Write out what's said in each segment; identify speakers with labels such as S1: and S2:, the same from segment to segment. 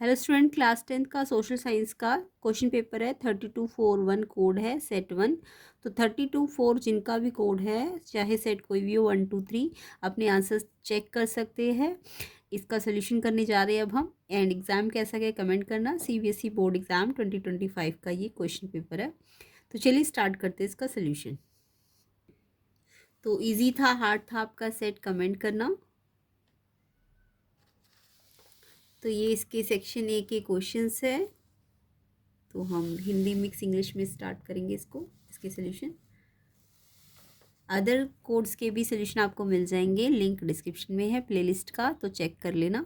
S1: Hello student, class 10th का social science का question paper है। 3241 कोड है, सेट 1। तो 32-4 जिनका भी कोड है, चाहे सेट कोई भी हो, 1 2 3, अपने आंसर्स चेक कर सकते हैं। इसका सोल्यूशन करने जा रहे हैं अब हम। एंड एग्ज़ाम कैसा गया कमेंट करना। सीबीएसई बोर्ड एग्ज़ाम 2025 का ये क्वेश्चन पेपर है। तो चलिए स्टार्ट करते हैं इसका सोल्यूशन। तो ईजी था, हार्ड था, आपका सेट कमेंट करना। तो ये इसके सेक्शन ए के क्वेश्चंस है। तो हम हिंदी मिक्स इंग्लिश में स्टार्ट करेंगे इसके सोल्यूशन। अदर कोड्स के भी सोल्यूशन आपको मिल जाएंगे, लिंक डिस्क्रिप्शन में है प्लेलिस्ट का, तो चेक कर लेना।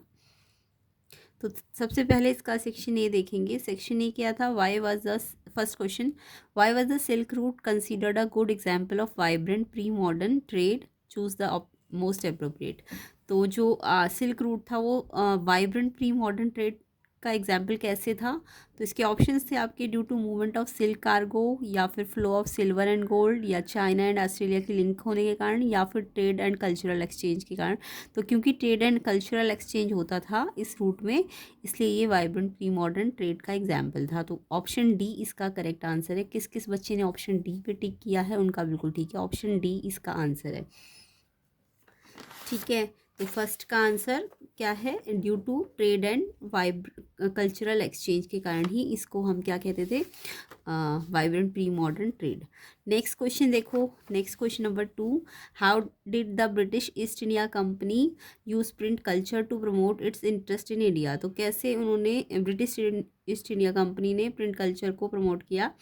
S1: तो सबसे पहले इसका सेक्शन ए देखेंगे। सेक्शन ए क्या था? Why was the first question, why was the silk route considered a good example of vibrant pre modern trade, choose the most appropriate. तो जो सिल्क रूट था वो वाइब्रेंट प्री मॉडर्न ट्रेड का example कैसे था? तो इसके ऑप्शंस थे आपके, due to movement of silk cargo, या फिर flow of silver and gold, या चाइना एंड ऑस्ट्रेलिया की लिंक होने के कारण, या फिर ट्रेड एंड कल्चरल एक्सचेंज के कारण। तो क्योंकि ट्रेड एंड कल्चरल एक्सचेंज होता था इस रूट में, इसलिए ये वाइब्रेंट प्री मॉडर्न ट्रेड का एग्जाम्पल था। तो ऑप्शन डी इसका करेक्ट आंसर है। किस किस बच्चे ने ऑप्शन डी पे टिक किया है उनका बिल्कुल ठीक है, ऑप्शन डी इसका आंसर है। ठीक है, तो फर्स्ट का आंसर क्या है? Due to trade and cultural exchange के कारण ही इसको हम क्या कहते थे? Vibrant pre modern trade. Next question देखो, next question number 2, how did the British East India company use print culture to promote its interest in India? तो कैसे उन्होंने, ब्रिटिश ईस्ट इंडिया कंपनी ने प्रिंट कल्चर को promote किया,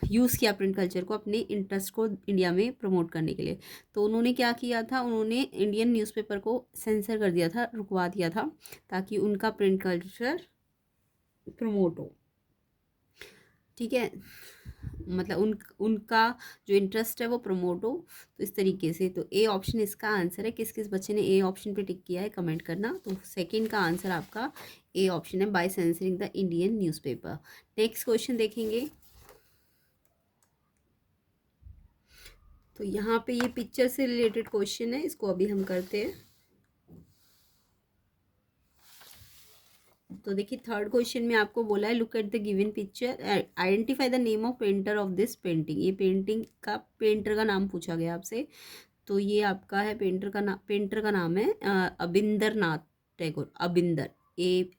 S1: use किया print culture को अपने इंटरेस्ट को इंडिया में प्रमोट करने के लिए? तो उन्होंने क्या किया था? उन्होंने इंडियन न्यूज़पेपर को सेंसर कर दिया था, रुकवा दिया था, ताकि उनका प्रिंट कल्चर प्रमोट हो। ठीक है, मतलब उनका जो इंटरेस्ट है वो प्रमोट हो, तो इस तरीके से। तो ए ऑप्शन इसका आंसर है। किस किस बच्चे ने ए ऑप्शन पे टिक किया है कमेंट करना। तो सेकंड का आंसर आपका ए ऑप्शन है, by censoring the Indian newspaper. Next question देखेंगे। तो यहाँ पे ये पिक्चर से रिलेटेड क्वेश्चन है, इसको अभी हम करते हैं। तो देखिए, थर्ड क्वेश्चन में आपको बोला है, look at the given picture, identify the name of painter of this painting. ये पेंटिंग का पेंटर का नाम पूछा गया आपसे। तो ये आपका है पेंटर का नाम है अबिंदर नाथ टैगोर। अबिंदर, ए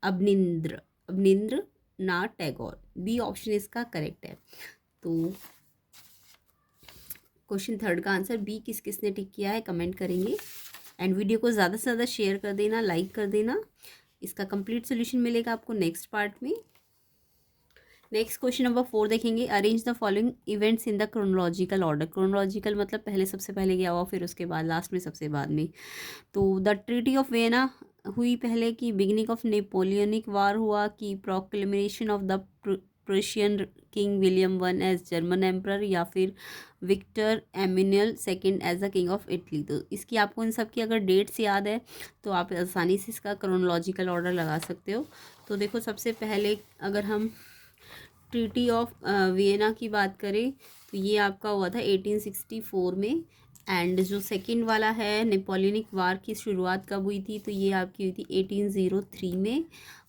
S1: अबनिंद्र अबनिंद्र नाथ टैगोर। बी ऑप्शन इसका करेक्ट है। तो क्वेश्चन थर्ड का आंसर बी किस किसने टिक किया है कमेंट करेंगे। एंड वीडियो को ज़्यादा से ज़्यादा शेयर कर देना, लाइक कर देना। इसका कंप्लीट सोल्यूशन मिलेगा आपको नेक्स्ट पार्ट में। नेक्स्ट क्वेश्चन नंबर 4 देखेंगे। Arrange the following events in the chronological order. Chronological मतलब पहले सबसे पहले गया हुआ, फिर उसके बाद लास्ट में सबसे बाद में। तो द ट्रीटी ऑफ वियना हुई पहले, की बिगिनिंग ऑफ नेपोलियनिक वार हुआ, कि proclamation of the Prussian king William one as German emperor, या फिर Victor Emmanuel second as the king of Italy. तो इसकी आपको इन सब की अगर डेट्स याद है तो आप आसानी से इसका क्रोनोलॉजिकल ऑर्डर लगा सकते हो। तो देखो, सबसे पहले अगर हम ट्रीटी ऑफ वियना की बात करें तो ये आपका हुआ था 1864 में। एंड जो सेकंड वाला है, नेपोलियनिक वार की शुरुआत कब हुई थी? तो ये आपकी हुई थी 1803 में।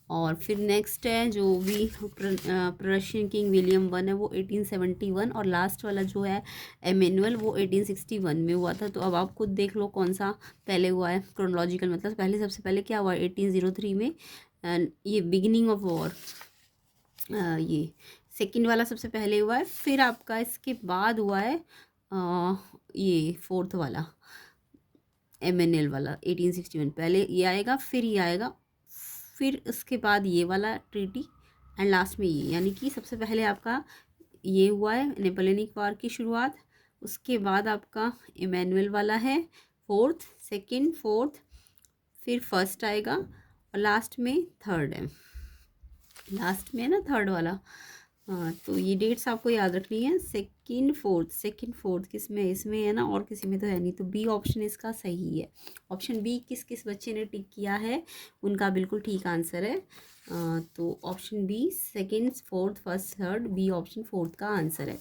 S1: और फिर नेक्स्ट है जो भी प्रशियन किंग विलियम वन है वो 1871, और लास्ट वाला जो है एमेनुअल वो 1861 में हुआ था। तो अब आप खुद देख लो कौन सा पहले हुआ है क्रोनोलॉजिकल, मतलब पहले सबसे पहले क्या हुआ 1803 में, ये बिगिनिंग ऑफ वॉर, ये सेकंड वाला सबसे पहले हुआ है। फिर आपका इसके बाद हुआ है ये फोर्थ वाला एमएनएल वाला 1861, पहले ये आएगा फिर ये आएगा, फिर उसके बाद ये वाला ट्रीटी, एंड लास्ट में ये। यानी कि सबसे पहले आपका ये हुआ है नेपोलियनिक वार की शुरुआत, उसके बाद आपका इमैनुअल वाला है फोर्थ, सेकंड फोर्थ, फिर फर्स्ट आएगा, और लास्ट में थर्ड है, लास्ट में है ना थर्ड वाला। हाँ, तो ये डेट्स आपको याद रखनी है। सेकंड फोर्थ किस में? इसमें है ना, और किसी में तो है नहीं। तो बी ऑप्शन इसका सही है। ऑप्शन बी किस किस बच्चे ने टिक किया है उनका बिल्कुल ठीक आंसर है। तो option B second fourth first third, B option fourth का आंसर है।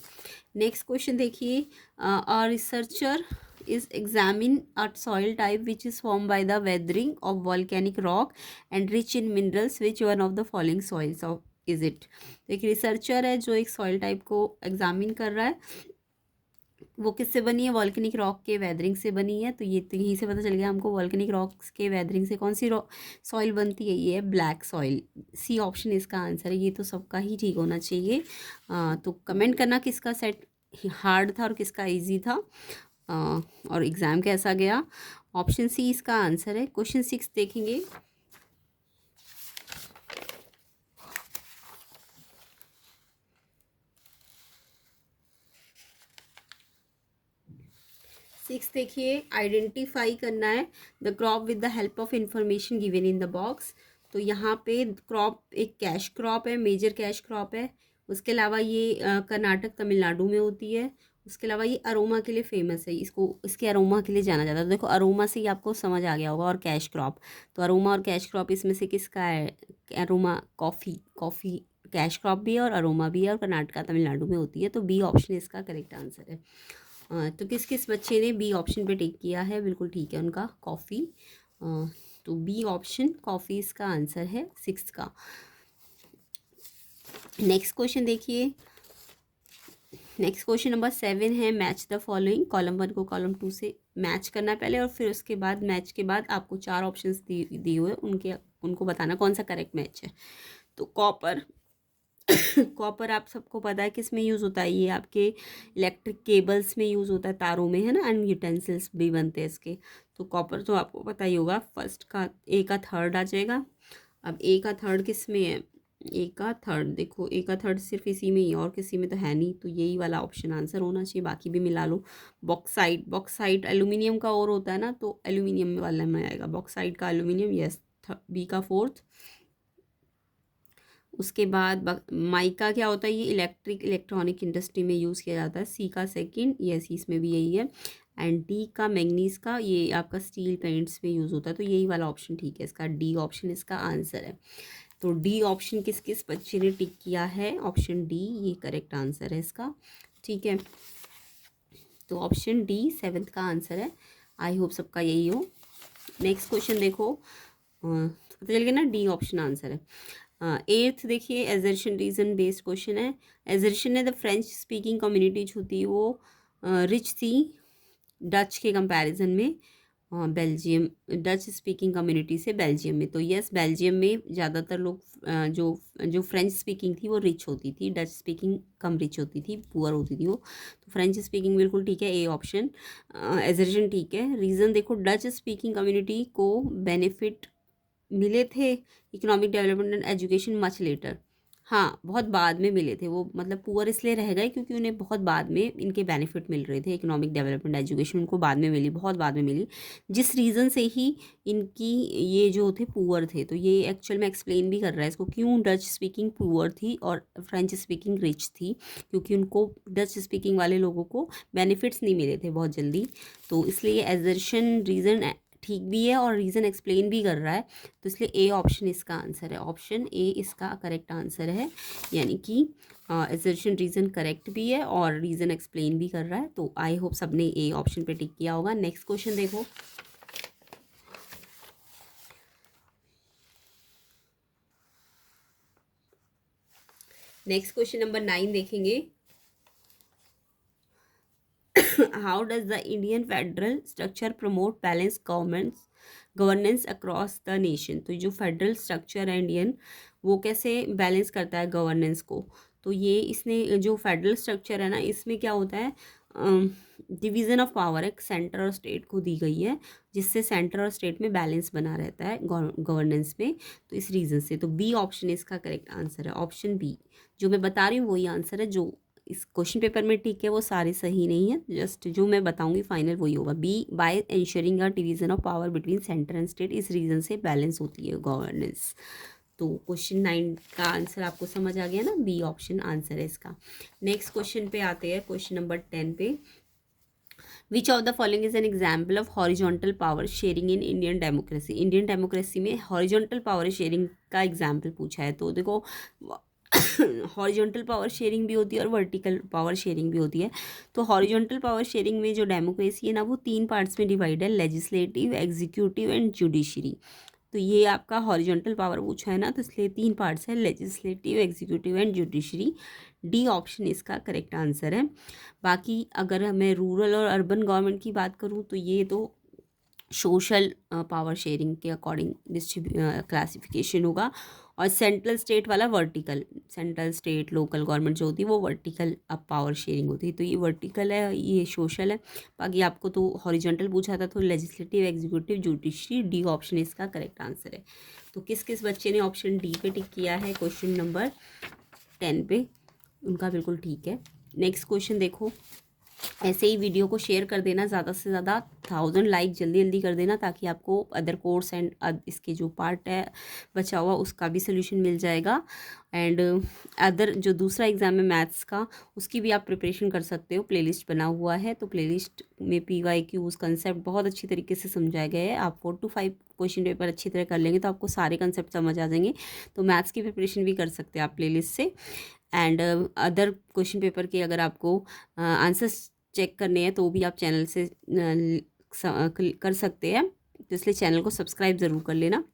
S1: नेक्स्ट क्वेश्चन देखिए, a researcher is examine a soil type which is formed by the weathering of volcanic rock and rich in minerals. Which one of the following soils of is it? एक researcher है जो एक soil type को examine कर रहा है, वो किससे बनी है? वॉल्केनिक रॉक के वेदरिंग से बनी है। तो ये तो यहीं से पता चल गया हमको वॉल्केनिक रॉक्स के वेदरिंग से कौन सी सॉइल बनती है? ये है ब्लैक सॉइल। सी ऑप्शन इसका आंसर है। ये तो सबका ही ठीक होना चाहिए। तो कमेंट करना किसका सेट हार्ड था और किसका इजी था, और एग्ज़ाम कैसा गया। ऑप्शन सी इसका आंसर है। क्वेश्चन 6 देखेंगे। सिक्स देखिए, आइडेंटिफाई करना है the crop with the help of information given in the box. तो यहाँ पे क्रॉप एक कैश क्रॉप है, मेजर कैश क्रॉप है। उसके अलावा ये कर्नाटक तमिलनाडु में होती है। उसके अलावा ये अरोमा के लिए फेमस है, इसको इसके अरोमा के लिए जाना जाता है। तो देखो अरोमा से ही आपको समझ आ गया होगा। और कैश क्रॉप, तो अरोमा और कैश क्रॉप इसमें से किसका है? अरोमा कॉफ़ी कैश क्रॉप भी है और अरोमा भी है, और कर्नाटका तमिलनाडु में होती है। तो बी ऑप्शन इसका करेक्ट आंसर है। तो किस किस बच्चे ने बी ऑप्शन पे टिक किया है? बिल्कुल ठीक है उनका, कॉफ़ी। तो बी ऑप्शन कॉफ़ी इसका आंसर है 6 का। नेक्स्ट क्वेश्चन देखिए। नेक्स्ट क्वेश्चन नंबर 7 है, मैच द फॉलोइंग। कॉलम 1 को कॉलम 2 से मैच करना है पहले, और फिर उसके बाद मैच के बाद आपको 4 ऑप्शंस दिए हुए, उनको बताना कौन सा करेक्ट मैच है। तो कॉपर कॉपर आप सबको पता है किस में यूज़ होता है? ये आपके इलेक्ट्रिक केबल्स में यूज़ होता है, तारों में, है ना। एंड यूटेंसिल्स भी बनते हैं इसके। तो कॉपर तो आपको पता ही होगा। फर्स्ट का ए का थर्ड आ जाएगा। अब ए का थर्ड किस में है? ए का थर्ड देखो, ए का थर्ड सिर्फ इसी में ही, और किसी में तो है नहीं। तो यही वाला ऑप्शन आंसर होना चाहिए, बाकी भी मिला लो। बॉक्साइट एल्यूमिनियम का और होता है ना, तो एल्यूमिनियम वाला में आएगा। बॉक्साइट का एल्यूमिनियम, यस। बी का फोर्थ। उसके बाद माइका क्या होता है? ये इलेक्ट्रॉनिक इंडस्ट्री में यूज़ किया जाता है। सी का सेकंड, यस इसमें भी यही है। एंड डी का मैग्नीज का, ये आपका स्टील पेंट्स में यूज़ होता है। तो यही वाला ऑप्शन ठीक है इसका, डी ऑप्शन इसका आंसर है। तो डी ऑप्शन किस किस बच्चे ने टिक किया है? ऑप्शन डी ये करेक्ट आंसर है इसका, ठीक है। तो ऑप्शन डी 7th का आंसर है। आई होप सबका यही हो। नेक्स्ट क्वेश्चन देखो, पता चल गया ना, डी ऑप्शन आंसर है। 8th देखिए, एजर्शन रीजन बेस्ड क्वेश्चन है। एजर्शन ने द फ्रेंच स्पीकिंग कम्युनिटी जो थी वो रिच थी डच के कंपैरिजन में बेल्जियम, डच स्पीकिंग कम्युनिटी से बेल्जियम में। तो यस, बेल्जियम में ज़्यादातर लोग जो फ्रेंच स्पीकिंग थी वो रिच होती थी, डच स्पीकिंग कम रिच होती थी, पुअर होती थी वो। तो फ्रेंच स्पीकिंग बिल्कुल ठीक है, ए ऑप्शन। एजर्शन ठीक है। रीज़न देखो, डच स्पीकिंग कम्युनिटी को बेनिफिट मिले थे economic development and education much later. हाँ, बहुत बाद में मिले थे वो, मतलब पुअर इसलिए रह गए क्योंकि उन्हें बहुत बाद में इनके बेनिफिट मिल रहे थे। इकोनॉमिक डेवलपमेंट एजुकेशन उनको बाद में मिली, बहुत बाद में मिली, जिस रीज़न से ही इनकी ये जो थे पुअर थे। तो ये एक्चुअल में एक्सप्लेन भी कर रहा है इसको, क्यों डच स्पीकिंग पुअर थी और फ्रेंच स्पीकिंग रिच थी, क्योंकि उनको डच स्पीकिंग वाले लोगों को बेनिफिट्स नहीं मिले थे बहुत जल्दी। तो इसलिए एजर्शन रीज़न ठीक भी है और रीज़न एक्सप्लेन भी कर रहा है। तो इसलिए ए ऑप्शन इसका आंसर है। ऑप्शन ए इसका करेक्ट आंसर है, यानी कि एजर्शन रीज़न करेक्ट भी है और रीज़न एक्सप्लेन भी कर रहा है। तो आई होप सबने ए ऑप्शन पे टिक किया होगा। नेक्स्ट क्वेश्चन देखो, नेक्स्ट क्वेश्चन नंबर 9 देखेंगे। How does the Indian federal structure promote balance governance across the nation. तो जो फेडरल स्ट्रक्चर है इंडियन, वो कैसे बैलेंस करता है गवर्नेंस को? तो ये इसने जो फेडरल स्ट्रक्चर है ना, इसमें क्या होता है, डिवीज़न ऑफ पावर है, सेंटर और स्टेट को दी गई है, जिससे सेंटर और स्टेट में बैलेंस बना रहता है गवर्नेंस में। तो इस रीज़न से तो बी ऑप्शन इसका करेक्ट आंसर है। ऑप्शन बी जो मैं बता रही हूँ वही आंसर है। जो इस क्वेश्चन पेपर में ठीक है वो सारे सही नहीं है, जस्ट जो मैं बताऊंगी फाइनल वही होगा। B by insuring a division of power between centre and state, इस रीज़न से बैलेंस होती है गवर्नेंस। तो क्वेश्चन 9 का आंसर आपको समझ आ गया ना, बी ऑप्शन आंसर है इसका। नेक्स्ट क्वेश्चन पे आते हैं, क्वेश्चन नंबर 10 पे। विच of the following is an example of horizontal power sharing in Indian democracy. Indian democracy में हॉरिजॉन्टल पावर शेयरिंग का एग्जाम्पल पूछा है। तो देखो हॉरिजॉन्टल पावर शेयरिंग भी होती है और वर्टिकल पावर शेयरिंग भी होती है। तो हॉरिजॉन्टल पावर शेयरिंग में जो डेमोक्रेसी है ना, वो 3 पार्ट्स में डिवाइड है, लेजिस्लेटिव, एग्जीक्यूटिव एंड जुडिशरी। तो ये आपका हॉरिजॉन्टल पावर पूछा है ना, तो इसलिए 3 पार्ट्स है, legislative, executive and judiciary. D option इसका करेक्ट आंसर है। बाकी अगर मैं रूरल और अर्बन गवर्नमेंट की बात करूँ तो ये तो सोशल पावर शेयरिंग के अकॉर्डिंग क्लासिफिकेशन होगा, और सेंट्रल स्टेट वाला vertical, central state local government जो होती है वो वर्टिकल अब पावर शेयरिंग होती है। तो ये वर्टिकल है, ये सोशल है। बाकी आपको तो हॉरिजॉन्टल पूछा था, तो legislative, executive, judiciary, D option इसका करेक्ट आंसर है। तो किस किस बच्चे ने ऑप्शन डी पे टिक किया है क्वेश्चन नंबर 10 पे, उनका बिल्कुल ठीक है। नेक्स्ट क्वेश्चन देखो। ऐसे ही वीडियो को शेयर कर देना, ज़्यादा से ज़्यादा 1000 लाइक जल्दी जल्दी कर देना, ताकि आपको अदर कोर्स एंड इसके जो पार्ट है बचा हुआ उसका भी सोल्यूशन मिल जाएगा। एंड अदर जो दूसरा एग्ज़ाम है मैथ्स का, उसकी भी आप प्रिपरेशन कर सकते हो, प्लेलिस्ट बना हुआ है। तो प्लेलिस्ट में PYQs कंसेप्ट बहुत अच्छी तरीके से समझाया गया है। आप 4 to 5 क्वेश्चन पेपर अच्छी तरह कर लेंगे तो आपको सारे कंसेप्ट समझ आ जाएंगे। तो मैथ्स की प्रिपरेशन भी कर सकते हैं आप प्लेलिस्ट से। एंड अदर क्वेश्चन पेपर के अगर आपको आंसर्स चेक करने हैं तो भी आप चैनल से कर सकते हैं, तो इसलिए चैनल को सब्सक्राइब ज़रूर कर लेना।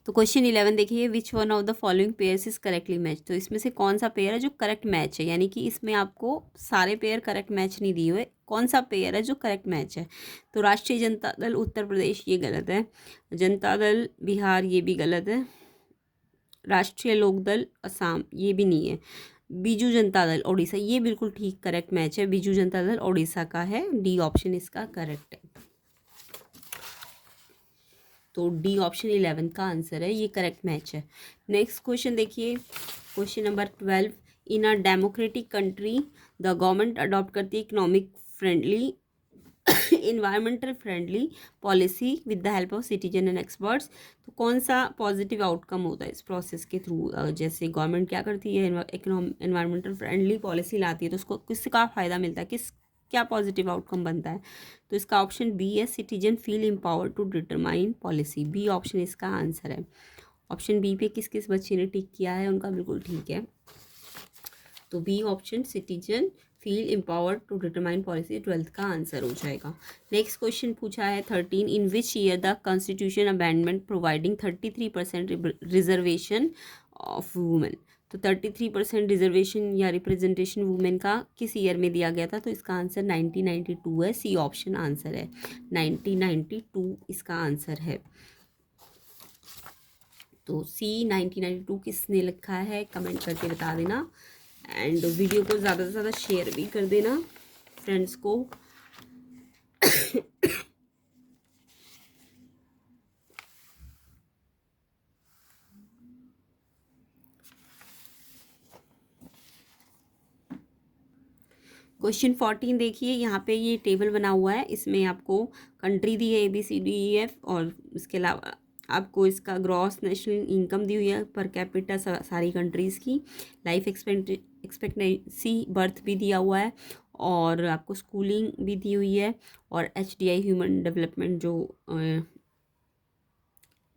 S1: तो क्वेश्चन 11 देखिए, which one of the following pairs is correctly match. तो इसमें से कौन सा पेयर है जो करेक्ट मैच है, यानी कि इसमें आपको सारे पेयर करेक्ट मैच नहीं दिए हुए, कौन सा पेयर है जो करेक्ट मैच है। तो राष्ट्रीय जनता दल उत्तर प्रदेश ये गलत है, जनता दल बिहार ये भी गलत है, राष्ट्रीय लोकदल असम ये भी नहीं है, बीजू जनता दल ओडिशा ये बिल्कुल ठीक करेक्ट मैच है, बीजू जनता दल ओडिशा का है, डी ऑप्शन इसका करेक्ट है। तो डी ऑप्शन 11 का आंसर है, ये करेक्ट मैच है। नेक्स्ट क्वेश्चन देखिए, question number 12। In a democratic country the government adopt करती है economic friendly environmental friendly policy with the help of citizen and experts. तो कौन सा पॉजिटिव आउटकम होता है इस प्रोसेस के थ्रू, जैसे गवर्नमेंट क्या करती है, इन्वायरमेंटल फ्रेंडली पॉलिसी लाती है, तो उसको किसका फ़ायदा मिलता है, क्या पॉजिटिव आउटकम बनता है। तो इसका ऑप्शन बी है, citizen feel empower to determine policy, B option इसका आंसर है। ऑप्शन बी पे किस किस बच्चे ने टिक किया है उनका बिल्कुल ठीक है। तो B option citizen feel empowered to determine policy 12th का आंसर हो जाएगा। नेक्स्ट क्वेश्चन पूछा है 13। In which year the constitution amendment providing 33% reservation of women. तो 33% रिजर्वेशन या रिप्रेजेंटेशन वुमेन का किस ईयर में दिया गया था। तो इसका आंसर 1992 है, सी ऑप्शन आंसर है, 1992 इसका आंसर है। तो सी 1992 किसने लिखा है कमेंट करके बता देना। एंड वीडियो को ज़्यादा से ज़्यादा शेयर भी कर देना फ्रेंड्स को। क्वेश्चन 14 देखिए, यहाँ पे ये टेबल बना हुआ है, इसमें आपको कंट्री दी है ABCDEF, और इसके अलावा आपको इसका ग्रॉस नेशनल इनकम दी हुई है पर कैपिटा सारी कंट्रीज़ की, लाइफ एक्सपेक्टेंसी बर्थ भी दिया हुआ है, और आपको स्कूलिंग भी दी हुई है, और HDI ह्यूमन डेवलपमेंट जो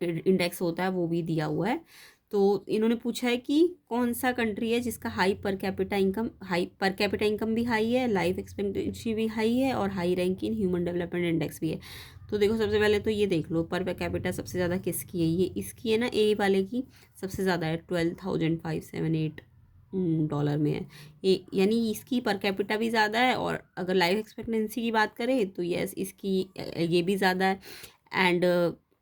S1: इंडेक्स होता है वो भी दिया हुआ है। तो इन्होंने पूछा है कि कौन सा कंट्री है जिसका हाई पर कैपिटा इनकम भी हाई है, लाइफ एक्सपेक्टेंसी भी हाई है, और high rank in human development index भी है। तो देखो सबसे पहले तो ये देख लो पर कैपिटा सबसे ज़्यादा किसकी है, ये इसकी है ना, ए वाले की सबसे ज़्यादा है, $12,578 में है ये, यानी इसकी पर कैपिटा भी ज़्यादा है। और अगर लाइफ एक्सपेक्टेंसी की बात करें तो यस इसकी ये भी ज़्यादा है, एंड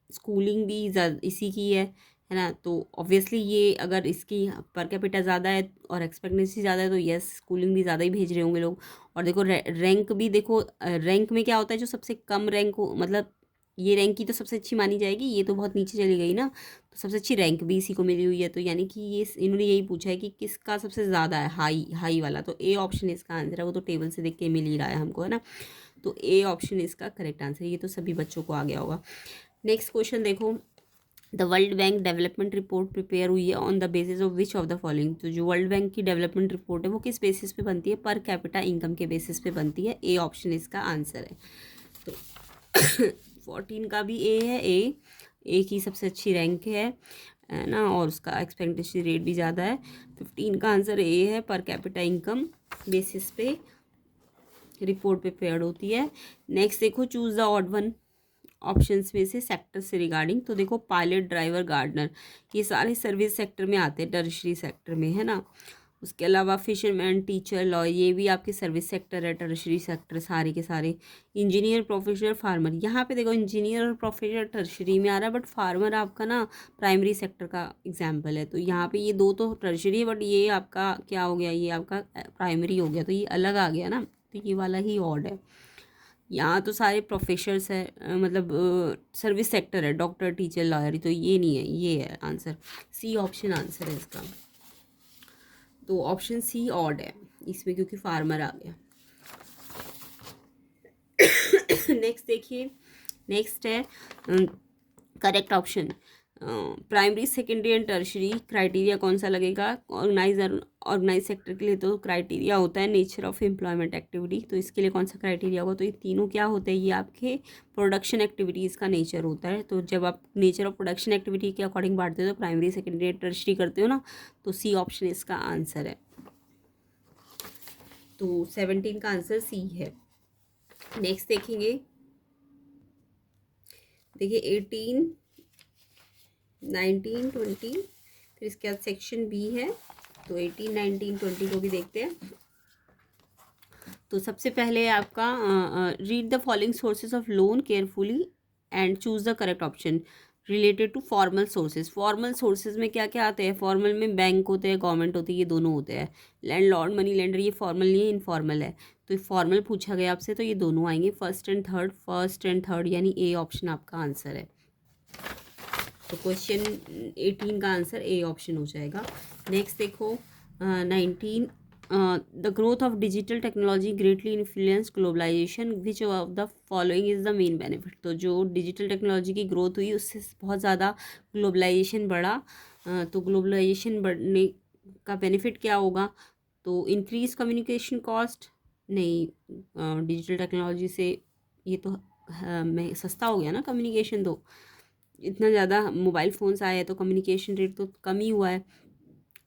S1: स्कूलिंग भी इसी की है ना। तो ऑब्वियसली ये अगर इसकी पर कैपिटा ज़्यादा है और एक्सपेक्टेंसी ज़्यादा है तो यस स्कूलिंग भी ज़्यादा ही भेज रहे होंगे लोग। और देखो रैंक भी देखो, रैंक में क्या होता है, जो सबसे कम रैंक हो, मतलब ये रैंक की तो सबसे अच्छी मानी जाएगी, ये तो बहुत नीचे चली गई ना, तो सबसे अच्छी रैंक भी इसी को मिली हुई है। तो यानी कि ये इन्होंने यही पूछा है कि किसका सबसे ज़्यादा है हाई वाला, तो ए ऑप्शन इसका आंसर है। वो तो टेबल से देख के मिल ही रहा है हमको, है ना। तो ए ऑप्शन इसका करेक्ट आंसर, ये तो सभी बच्चों को आ गया होगा। नेक्स्ट क्वेश्चन देखो, the world bank development report prepare हुई है on the basis of which of the following. तो जो वर्ल्ड बैंक की डेवलपमेंट रिपोर्ट है वो किस बेसिस पे बनती है, पर कैपिटा इनकम के बेसिस पे बनती है, ए ऑप्शन इसका आंसर है। तो 14 का भी ए है, ए की सबसे अच्छी रैंक है, है ना, और उसका एक्सपेक्टेशन रेट भी ज़्यादा है। 15 का आंसर ए है, पर कैपिटा इनकम बेसिस पे रिपोर्ट प्रिपेयर्ड होती है। नेक्स्ट देखो, choose the odd one options में से सेक्टर से रिगार्डिंग। तो देखो पायलट, ड्राइवर, गार्डनर, ये सारे सर्विस सेक्टर में आते हैं, टर्शरी सेक्टर में, है ना। उसके अलावा फिशरमैन, टीचर, लॉ, ये भी आपके सर्विस सेक्टर है, टर्शरी सेक्टर सारे के सारे। इंजीनियर, प्रोफेसर, फार्मर, यहाँ पे देखो इंजीनियर और प्रोफेसर टर्शरी में आ रहा है, बट फार्मर आपका ना प्राइमरी सेक्टर का एग्जाम्पल है। तो यहाँ पे ये दो तो टर्शरी है, बट ये आपका क्या हो गया, ये आपका प्राइमरी हो गया, तो ये अलग आ गया ना, तो ये वाला ही ऑड है। यहाँ तो सारे प्रोफेशर्स है, मतलब सर्विस सेक्टर है, डॉक्टर, टीचर, लॉयर, तो ये नहीं है, ये है आंसर। सी ऑप्शन आंसर है इसका। तो ऑप्शन सी ऑड है इसमें, क्योंकि फार्मर आ गया। नेक्स्ट देखिए, नेक्स्ट है correct option. Primary, secondary and tertiary criteria कौन सा लगेगा? ऑर्गेनाइज सेक्टर के लिए तो क्राइटेरिया होता है नेचर ऑफ एम्प्लॉयमेंट एक्टिविटी, तो इसके लिए कौन सा क्राइटेरिया होगा? तो ये तीनों क्या होते हैं, ये आपके प्रोडक्शन एक्टिविटीज़ का नेचर होता है। तो जब आप नेचर ऑफ प्रोडक्शन एक्टिविटी के अकॉर्डिंग बांटते हो, तो प्राइमरी, सेकेंडरी एंड टर्शरी करते हो ना, तो सी ऑप्शन इसका आंसर है। तो 17 का आंसर सी है। नेक्स्ट देखेंगे, देखिए 18, 19, 20, फिर इसके बाद सेक्शन बी है। तो 18, 19, 20 को भी देखते हैं। तो सबसे पहले आपका read the following sources of loan carefully and choose the correct option related to formal sources. Formal sources में क्या क्या आते हैं? फॉर्मल में बैंक होते हैं, गवर्नमेंट होती है, ये दोनों होते हैं। लैंडलॉर्ड, मनी लेंडर, ये फॉर्मल नहीं है, इनफॉर्मल है। तो फॉर्मल पूछा गया आपसे, तो ये दोनों आएंगे, फर्स्ट एंड थर्ड, यानी ए ऑप्शन आपका आंसर है। तो क्वेश्चन 18 का आंसर ए ऑप्शन हो जाएगा। नेक्स्ट देखो 19, the growth of digital technology greatly influence globalisation, which of the following is the main benefit. तो जो डिजिटल टेक्नोलॉजी की ग्रोथ हुई, उससे बहुत ज़्यादा ग्लोबलाइजेशन बढ़ा। तो ग्लोबलाइजेशन बढ़ने का बेनिफिट क्या होगा? तो इंक्रीज कम्युनिकेशन कॉस्ट, नहीं, डिजिटल टेक्नोलॉजी से ये तो मैं सस्ता हो गया ना कम्युनिकेशन, तो इतना ज़्यादा मोबाइल फ़ोन्स आए हैं तो कम्युनिकेशन रेट तो कम ही हुआ है।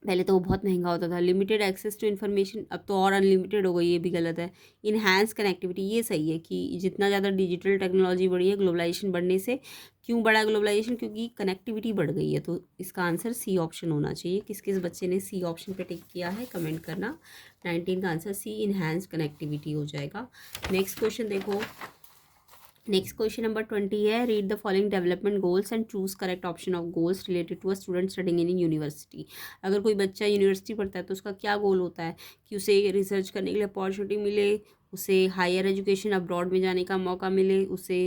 S1: पहले तो वो बहुत महंगा होता था। लिमिटेड एक्सेस टू इन्फॉर्मेशन, अब तो और अनलिमिटेड हो गई, ये भी गलत है। इन्हांस कनेक्टिविटी, ये सही है कि जितना ज़्यादा डिजिटल टेक्नोलॉजी बढ़ी है, ग्लोबलाइजेशन बढ़ने से। क्यों बढ़ा ग्लोबलाइजेशन? क्योंकि कनेक्टिविटी बढ़ गई है। तो इसका आंसर सी ऑप्शन होना चाहिए। किस किस बच्चे ने सी ऑप्शन पे टिक किया है, कमेंट करना। 19 का आंसर सी, इन्हांस कनेक्टिविटी हो जाएगा। नेक्स्ट क्वेश्चन देखो, नेक्स्ट क्वेश्चन नंबर 20 है, read the following development goals and choose correct option of goals related to a student studying in university. अगर कोई बच्चा यूनिवर्सिटी पढ़ता है तो उसका क्या गोल होता है? कि उसे रिसर्च करने के लिए अपॉर्चुनिटी मिले, उसे हायर एजुकेशन अब्रॉड में जाने का मौका मिले, उसे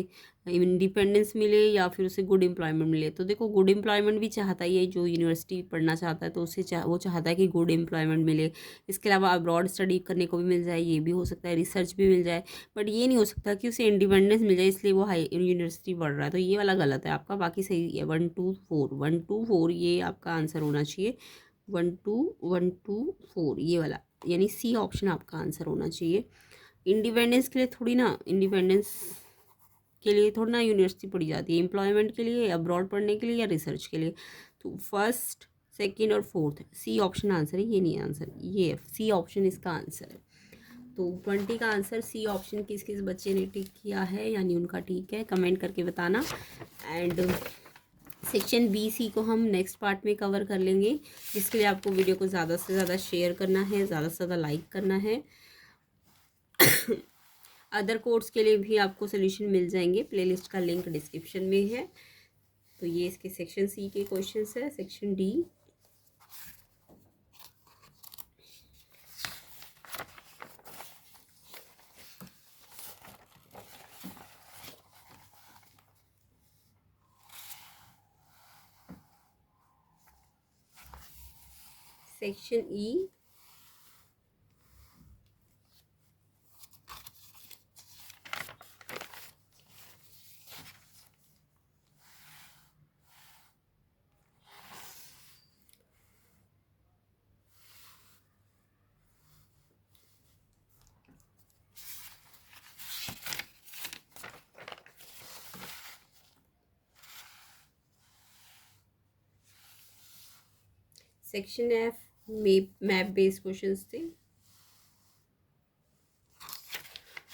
S1: इंडिपेंडेंस मिले, या फिर उसे गुड एम्प्लॉयमेंट मिले। तो देखो गुड एम्प्लॉयमेंट भी चाहता ही है, जो यूनिवर्सिटी पढ़ना चाहता है तो उसे वो चाहता है कि गुड एम्प्लॉयमेंट मिले। इसके अलावा अब्रॉड स्टडी करने को भी मिल जाए, ये भी हो सकता है, रिसर्च भी मिल जाए। बट ये नहीं हो सकता कि उसे इंडिपेंडेंस मिल जाए इसलिए वो हाई यूनिवर्सिटी पढ़ रहा है। तो ये वाला गलत है आपका, बाकी सही है। 1, 2, 4, 1, 2, 4 ये आपका आंसर होना चाहिए। 1, 2, 1, 2, 4 ये वाला, यानी सी ऑप्शन आपका आंसर होना चाहिए। इंडिपेंडेंस के लिए थोड़ी ना, इंडिपेंडेंस के लिए थोड़ी ना यूनिवर्सिटी पढ़ी जाती है, एम्प्लॉयमेंट के लिए, अब्रॉड पढ़ने के लिए, या रिसर्च के लिए। तो फर्स्ट, सेकेंड और फोर्थ, सी ऑप्शन आंसर है, ये नहीं आंसर, ये सी ऑप्शन इसका आंसर है। तो 20 का आंसर सी ऑप्शन किस किस बच्चे ने टिक किया है, यानी उनका ठीक है, कमेंट करके बताना। एंड सेक्शन बी सी को हम नेक्स्ट पार्ट में कवर कर लेंगे, जिसके लिए आपको वीडियो को ज़्यादा से ज़्यादा शेयर करना है, ज़्यादा से ज़्यादा लाइक करना है। अदर कोर्स के लिए भी आपको सोल्यूशन मिल जाएंगे, प्लेलिस्ट का लिंक डिस्क्रिप्शन में है। तो ये इसके सेक्शन सी के क्वेश्चंस है। Section D, section E, section F map based questions थे।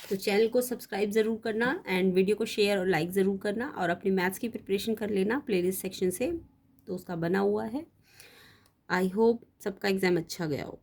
S1: तो चैनल को सब्सक्राइब ज़रूर करना एंड वीडियो को शेयर और लाइक ज़रूर करना, और अपनी मैथ्स की प्रिपरेशन कर लेना प्लेलिस्ट सेक्शन से, तो उसका बना हुआ है। आई होप सबका एग्ज़ाम अच्छा गया हो।